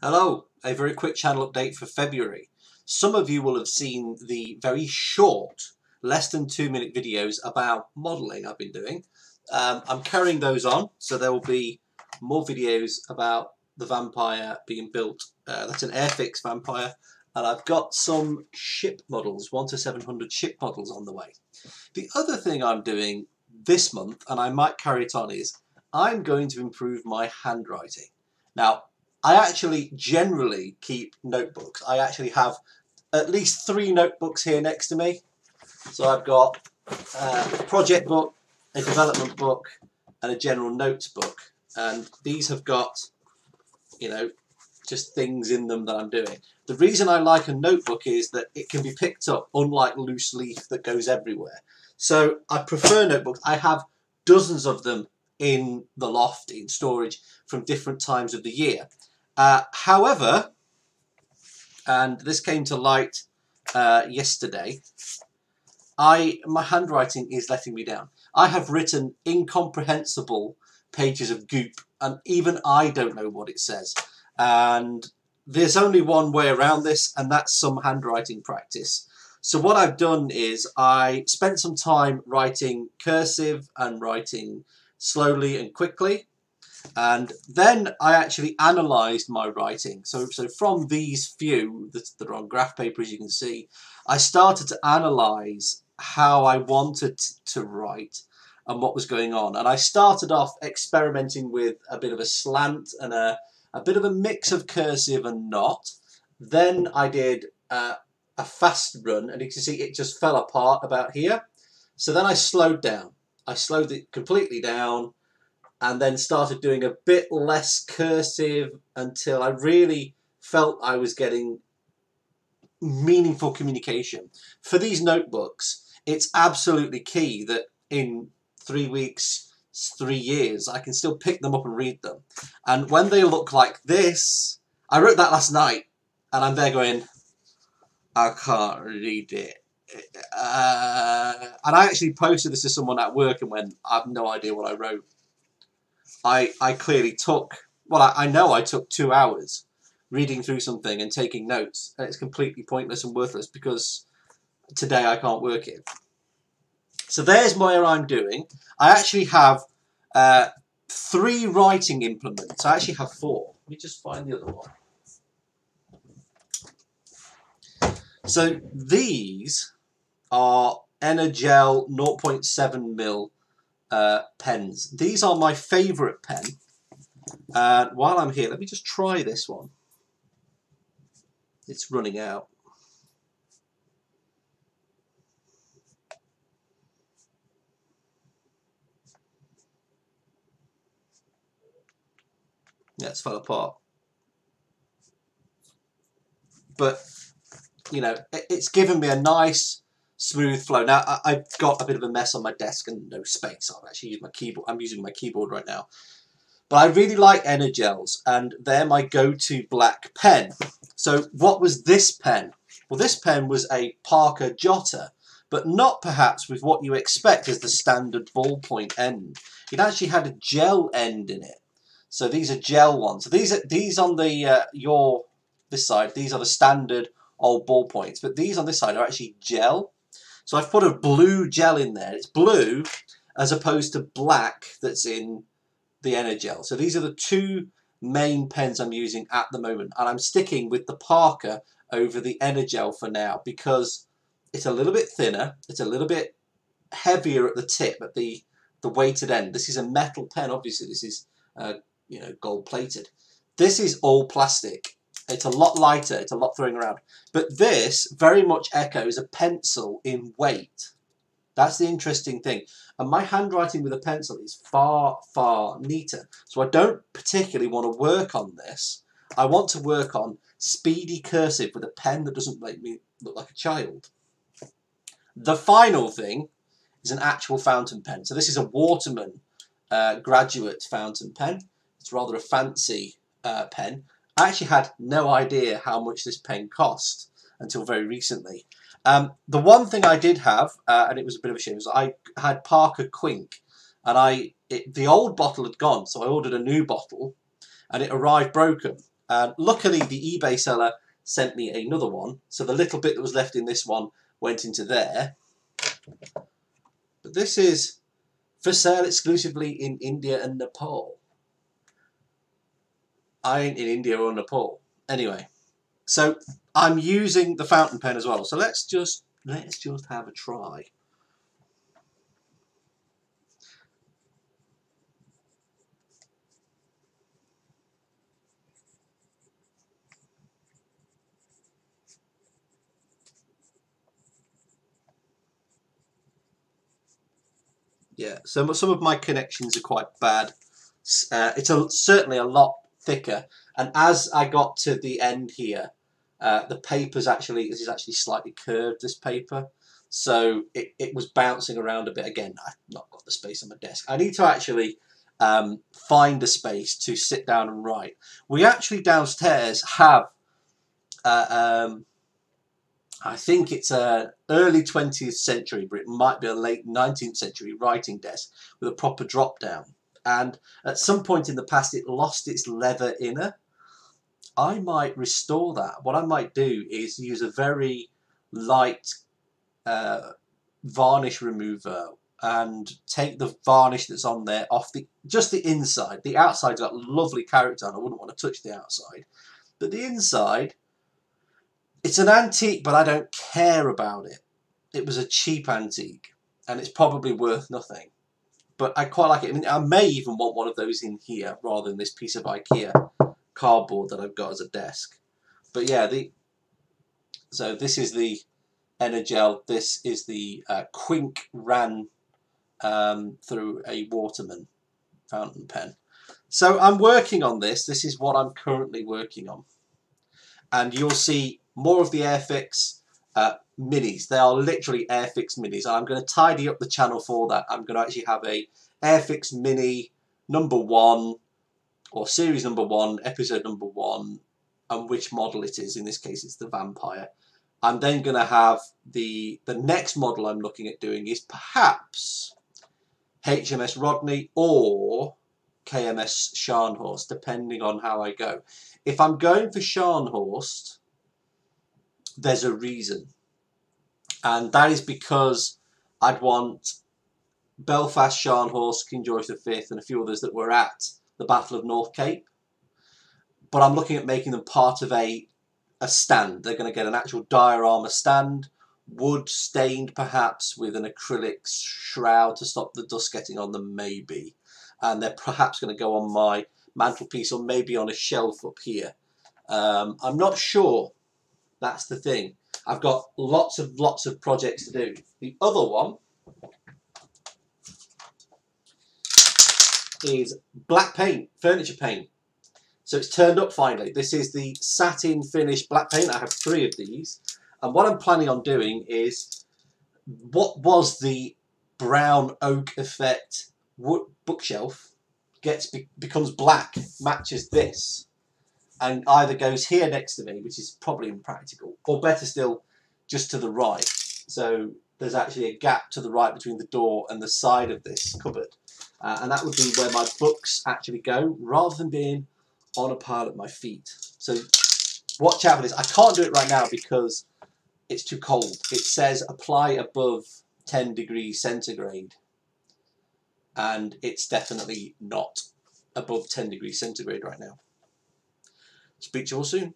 Hello, a very quick channel update for February. Some of you will have seen the very short, less than 2-minute videos about modelling I've been doing. I'm carrying those on, so there will be more videos about the vampire being built. That's an Airfix vampire, and I've got some ship models, 1 to 700 ship models on the way. The other thing I'm doing this month, and I might carry it on, is I'm going to improve my handwriting. Now, I actually generally keep notebooks. I actually have at least 3 notebooks here next to me. So I've got a project book, a development book, and a general notes book. And these have got, just things in them that I'm doing. The reason I like a notebook is that it can be picked up, unlike loose leaf that goes everywhere. So I prefer notebooks. I have dozens of them in the loft, in storage, from different times of the year. However, and this came to light yesterday, my handwriting is letting me down. I have written incomprehensible pages of goop, and even I don't know what it says. And there's only one way around this, and that's some handwriting practice. So what I've done is I spent some time writing cursive and writing slowly and quickly. And then I actually analysed my writing. So from these few that are on graph paper, as you can see, I started to analyse how I wanted to write and what was going on. And I started off experimenting with a bit of a slant and a bit of a mix of cursive and not. Then I did a fast run, and you can see it just fell apart about here. So then I slowed down. I slowed it completely down, and then started doing a bit less cursive until I really felt I was getting meaningful communication. For these notebooks, it's absolutely key that in 3 weeks, 3 years, I can still pick them up and read them. And when they look like this, I wrote that last night, and I'm there going, I can't read it. And I actually posted this to someone at work and went, I have no idea what I wrote. I clearly took, well, I know I took 2 hours reading through something and taking notes, and it's completely pointless and worthless because today I can't work it. So there's where I'm doing. I actually have 3 writing implements. I actually have 4. Let me just find the other one. So these are Energel 0.7mm pens. These are my favourite pen. And while I'm here, let me just try this one. It's running out. Yeah, it's fell apart. But, it's given me a nice smooth flow. Now, I've got a bit of a mess on my desk and no space. I'll actually use my keyboard. I'm using my keyboard right now. But I really like Energels, and they're my go-to black pen. So what was this pen? Well, this pen was a Parker Jotter, but not perhaps with what you expect as the standard ballpoint end. It actually had a gel end in it. So these are gel ones. So these on the this side, these are the standard old ballpoints, but these on this side are actually gel. So I've put a blue gel in there. It's blue as opposed to black that's in the Energel. So these are the 2 main pens I'm using at the moment, and I'm sticking with the Parker over the Energel for now because it's a little bit thinner, it's a little bit heavier at the tip, at the weighted end. This is a metal pen, obviously. This is gold plated. This is all plastic. It's a lot lighter, it's a lot throwing around. But this very much echoes a pencil in weight. That's the interesting thing. And my handwriting with a pencil is far, far neater. So I don't particularly want to work on this. I want to work on speedy cursive with a pen that doesn't make me look like a child. The final thing is an actual fountain pen. So this is a Waterman graduate fountain pen. It's rather a fancy pen. I actually had no idea how much this pen cost until very recently. The one thing I did have, and it was a bit of a shame, was I had Parker Quink, and the old bottle had gone, so I ordered a new bottle, and it arrived broken. And luckily the eBay seller sent me another one, so the little bit that was left in this one went into there. But this is for sale exclusively in India and Nepal. I ain't in India or Nepal. Anyway, so I'm using the fountain pen as well. So let's just have a try. Yeah, so some of my connections are quite bad. It's certainly a lot thicker, and as I got to the end here, the paper's actually, this is actually slightly curved, this paper, so it was bouncing around a bit. Again, I've not got the space on my desk. I need to actually find a space to sit down and write. We actually downstairs have I think it's an early 20th century, but it might be a late 19th century writing desk with a proper drop down. And at some point in the past, it lost its leather inner. I might restore that. What I might do is use a very light varnish remover and take the varnish that's on there off just the inside. The outside's got lovely character and I wouldn't want to touch the outside. But the inside, it's an antique, but I don't care about it. It was a cheap antique, and it's probably worth nothing. But I quite like it. I mean, I may even want one of those in here rather than this piece of IKEA cardboard that I've got as a desk. But yeah, so this is the Energel. This is the Quink ran through a Waterman fountain pen. So I'm working on this. This is what I'm currently working on. And you'll see more of the Airfix minis. They are literally Airfix minis. And I'm going to tidy up the channel for that. I'm going to actually have a Airfix mini #1 or series #1, episode #1, and which model it is. In this case, it's the Vampire. I'm then going to have the next model I'm looking at doing is perhaps HMS Rodney or KMS Scharnhorst, depending on how I go. If I'm going for Scharnhorst, there's a reason. And that is because I'd want Belfast, Scharnhorst, King George V, and a few others that were at the Battle of North Cape. But I'm looking at making them part of a stand. They're going to get an actual diorama stand, wood stained perhaps with an acrylic shroud to stop the dust getting on them, maybe. And they're perhaps going to go on my mantelpiece or maybe on a shelf up here. I'm not sure. That's the thing. I've got lots of projects to do. The other one is black paint, furniture paint. So it's turned up finally. This is the satin finish black paint. I have 3 of these. And what I'm planning on doing is what was the brown oak effect wood bookshelf becomes black, matches this, and either goes here next to me, which is probably impractical, or better still, just to the right. So there's actually a gap to the right between the door and the side of this cupboard. And that would be where my books actually go, rather than being on a pile at my feet. So watch out for this. I can't do it right now because it's too cold. It says apply above 10 degrees centigrade. And it's definitely not above 10 degrees centigrade right now. Speak to you all soon.